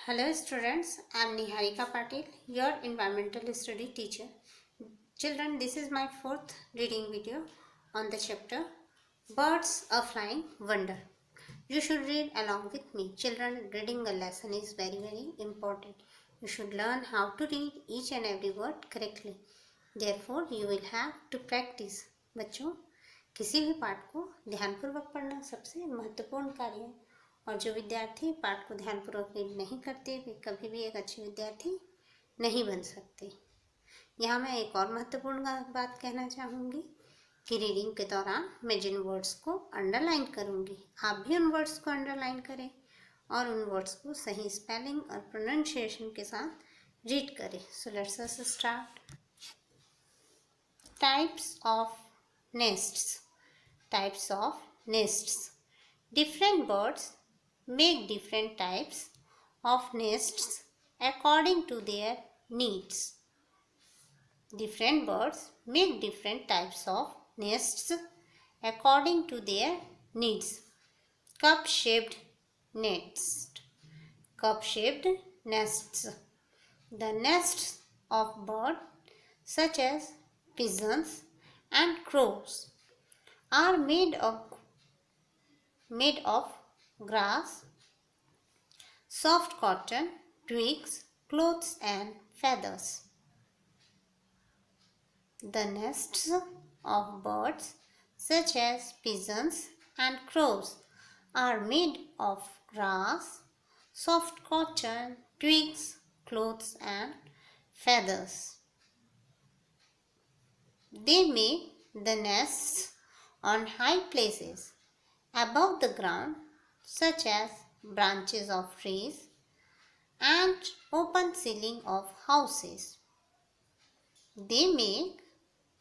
Hello students, I am Niharika Patil, your environmental study teacher. Children, this is my fourth reading video on the chapter Birds of Flying Wonder. You should read along with me. Children, reading a lesson is very important. You should learn how to read each and every word correctly. Therefore, you will have to practice. बच्चों, किसी भी पाठ को ध्यानपूर्वक पढ़ना सबसे महत्वपूर्ण कार्य है और जो विद्यार्थी पाठ को ध्यानपूर्वक रीड नहीं करते वे कभी भी एक अच्छे विद्यार्थी नहीं बन सकते। यहाँ मैं एक और महत्वपूर्ण बात कहना चाहूँगी कि रीडिंग के दौरान मैं जिन वर्ड्स को अंडरलाइन करूँगी आप भी उन वर्ड्स को अंडरलाइन करें और उन वर्ड्स को सही स्पेलिंग और प्रोनाउंसिएशन के साथ रीड करें। So let's us start. Types of nests. Types of nests. Different birds make different types of nests according to their needs. Different birds make different types of nests according to their needs. Cup-shaped nest. Cup-shaped nests. The nests of birds such as pigeons and crows are made of grass, soft cotton, twigs, clothes and feathers. The nests of birds such as pigeons and crows are made of grass, soft cotton, twigs, clothes and feathers. They make the nests on high places above the ground, such as branches of trees and open ceiling of houses. They make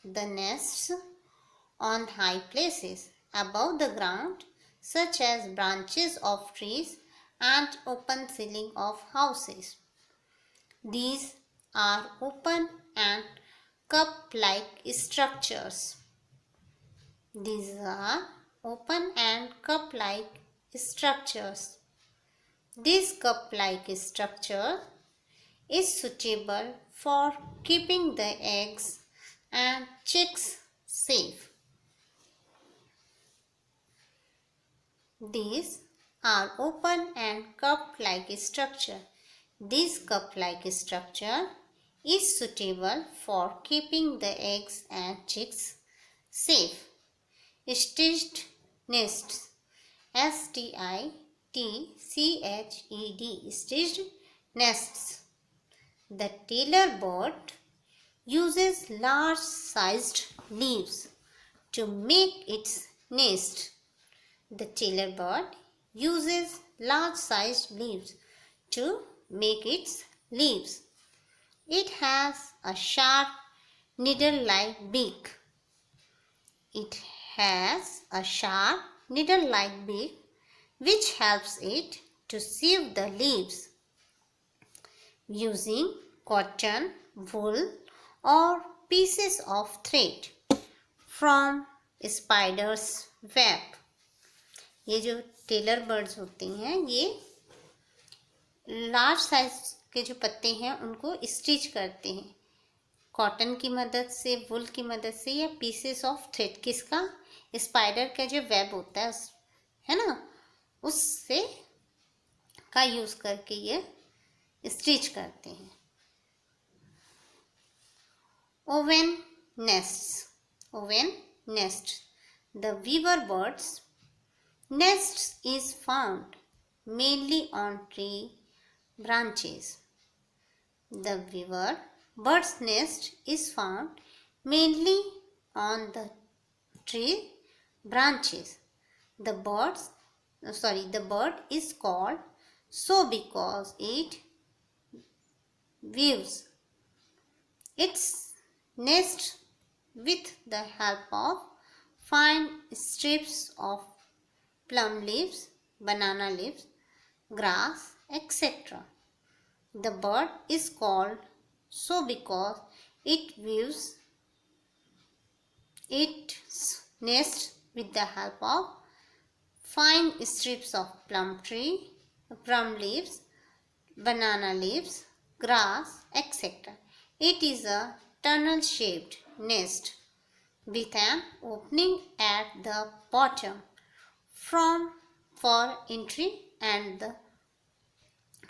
the nests on high places above the ground, such as branches of trees and open ceiling of houses. These are open and cup-like structures. These are open and cup-like structures. This cup-like structure is suitable for keeping the eggs and chicks safe. These are open and cup-like structure. This cup-like structure is suitable for keeping the eggs and chicks safe. Stitched nests. Stitched. Stitched nests. The tailor bird uses large-sized leaves to make its nest. The tailor bird uses large-sized leaves to make its leaves. It has a sharp needle-like beak. It has a sharp needle-like beak which helps it to sieve the leaves. Using cotton, wool or pieces of thread from spider's web. ये जो Taylor birds होती हैं ये large size के जो पत्ते हैं उनको स्टिच करते हैं कॉटन की मदद से, वुल की मदद से या पीसेस ऑफ थ्रेड। किसका? स्पाइडर का जो वेब होता है ना, उससे का यूज करके ये स्टिच करते हैं। Woven nests. Woven nest. The weaver birds nests is found mainly on tree branches. The weaver bird's nest is found mainly on the tree branches. The bird is called so because it weaves its nest with the help of fine strips of plum leaves, banana leaves, grass, etc. The bird is called so because it weaves its nest with the help of fine strips of plum leaves, banana leaves, grass, etc. It is a tunnel-shaped nest with an opening at the bottom for entry and the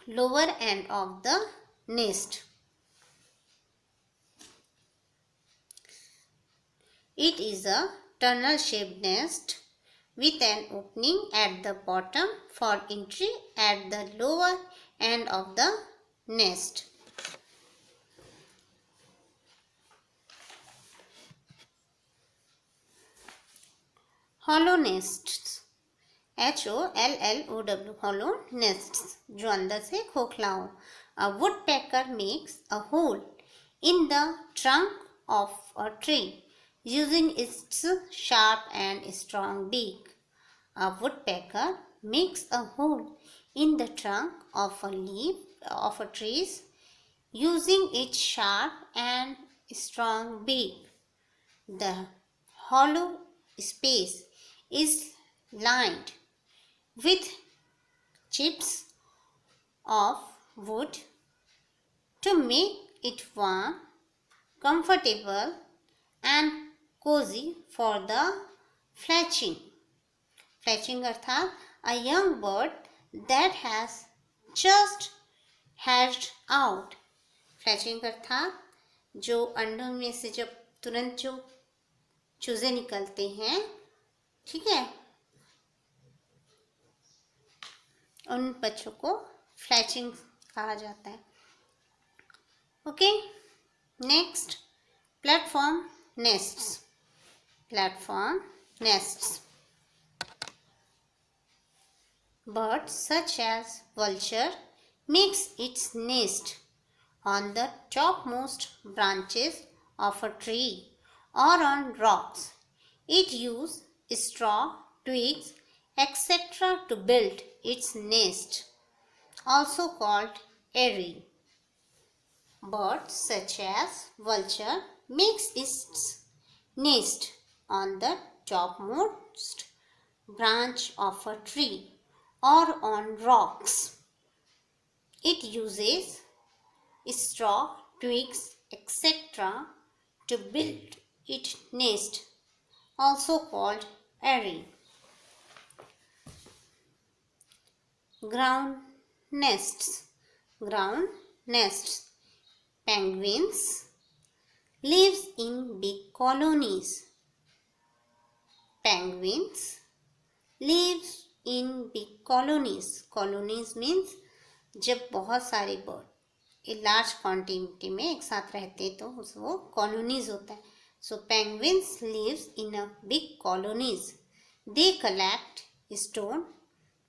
lower end of the nest. It is a tunnel-shaped nest with an opening at the bottom for entry at the lower end of the nest. Hollow nests, HOLLOW, hollow nests, जो अंदर से खोखला हो. A woodpecker makes a hole in the trunk of a tree using its sharp and strong beak. A woodpecker makes a hole in the trunk of a tree using its sharp and strong beak. The hollow space is lined with chips of wood to make it warm, comfortable and cozy for the fletching. Fletching अर्थात a young bird that has just hatched out. Fletching अर्थात जो अंडों में से जब तुरंत जो चूजे निकलते हैं, ठीक है, उन बच्चों को फ्लैचिंग कहा जाता है. Okay, next, platform nests. Platform nests. Birds such as vulture makes its nest on the topmost branches of a tree or on rocks. It uses straw, twigs, etc. to build its nest, also called eyrie. Birds such as vulture makes its nest on the topmost branch of a tree or on rocks. It uses straw, twigs, etc. to build its nest, also called eyrie. Ground nests. Ground nests. Penguins live in big colonies. Penguins live in big colonies. Colonies means जब बहुत सारे bird एक large quantity में एक साथ रहते हैं तो वो कॉलोनीज होता है. So penguins live in a big colonies. They collect stone,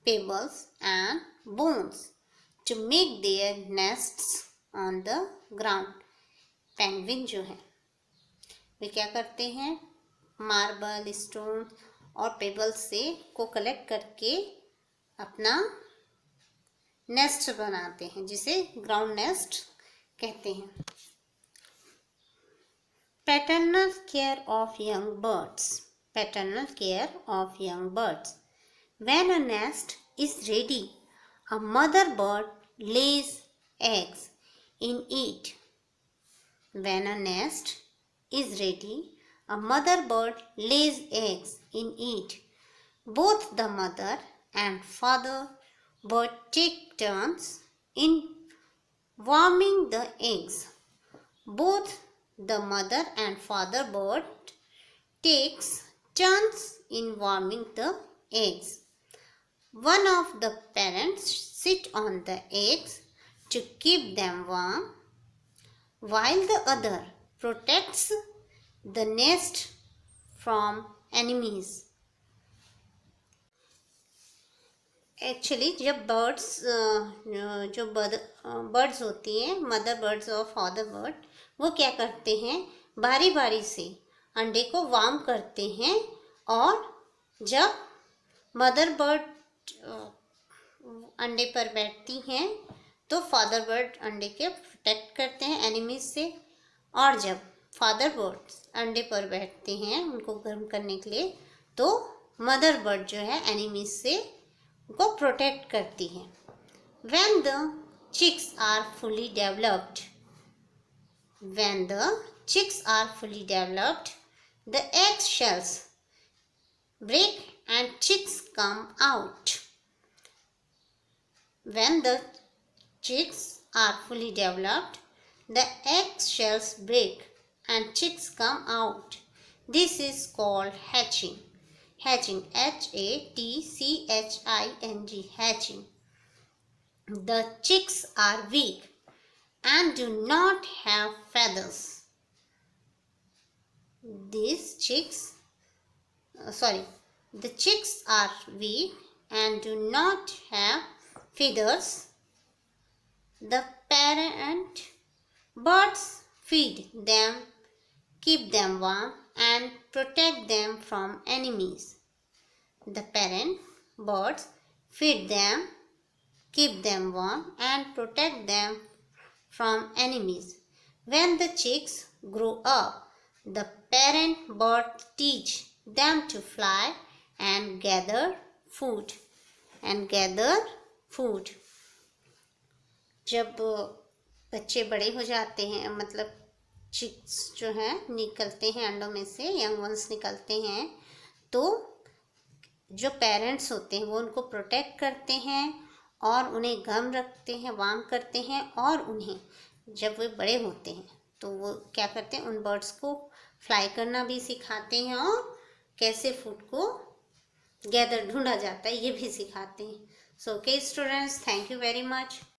pebbles and bones to make their nests on the ground. Penguin जो है वे क्या करते हैं, मार्बल, स्टोन और पेबल्स से को कलेक्ट करके अपना नेस्ट बनाते हैं, जिसे ग्राउंड नेस्ट कहते हैं. Paternal care of young birds. Paternal care of young birds. When a nest is ready, a mother bird Lay's eggs in it. When a nest is ready, a mother bird lays eggs in it. Both the mother and father bird take turns in warming the eggs. Both the mother and father bird takes turns in warming the eggs. One of the parents sit on the eggs to keep them warm, while the other protects the nest from enemies. Actually जब birds होती हैं, mother birds और father bird, वो क्या करते हैं, बारी बारी से अंडे को वार्म करते हैं. और जब मदर बर्ड अंडे पर बैठती हैं तो फादर बर्ड अंडे के प्रोटेक्ट करते हैं एनिमीज से. और जब फादर बर्ड्स अंडे पर बैठते हैं उनको गर्म करने के लिए, तो मदर बर्ड जो है एनिमीज से उनको प्रोटेक्ट करती है. When the chicks are fully developed. When the chicks are fully developed, the egg shells break and chicks come out. When the chicks are fully developed, the egg shells break and chicks come out. This is called hatching. Hatching, Hatching, hatching. The chicks are weak and do not have feathers. The chicks are weak and do not have feathers. The parent birds feed them, keep them warm, and protect them from enemies. The parent birds feed them, keep them warm, and protect them from enemies. When the chicks grow up, the parent bird teach them to fly and gather food. जब बच्चे बड़े हो जाते हैं, मतलब chicks जो हैं निकलते हैं अंडों में से, यंग वंस निकलते हैं, तो जो पेरेंट्स होते हैं वो उनको प्रोटेक्ट करते हैं और उन्हें गर्म रखते हैं, वार्म करते हैं, और उन्हें जब वे बड़े होते हैं तो वो क्या करते हैं, उन बर्ड्स को फ्लाई करना भी सिखाते हैं और कैसे फूड को गैदर ढूंढा जाता है ये भी सिखाते हैं. So okay students, thank you very much.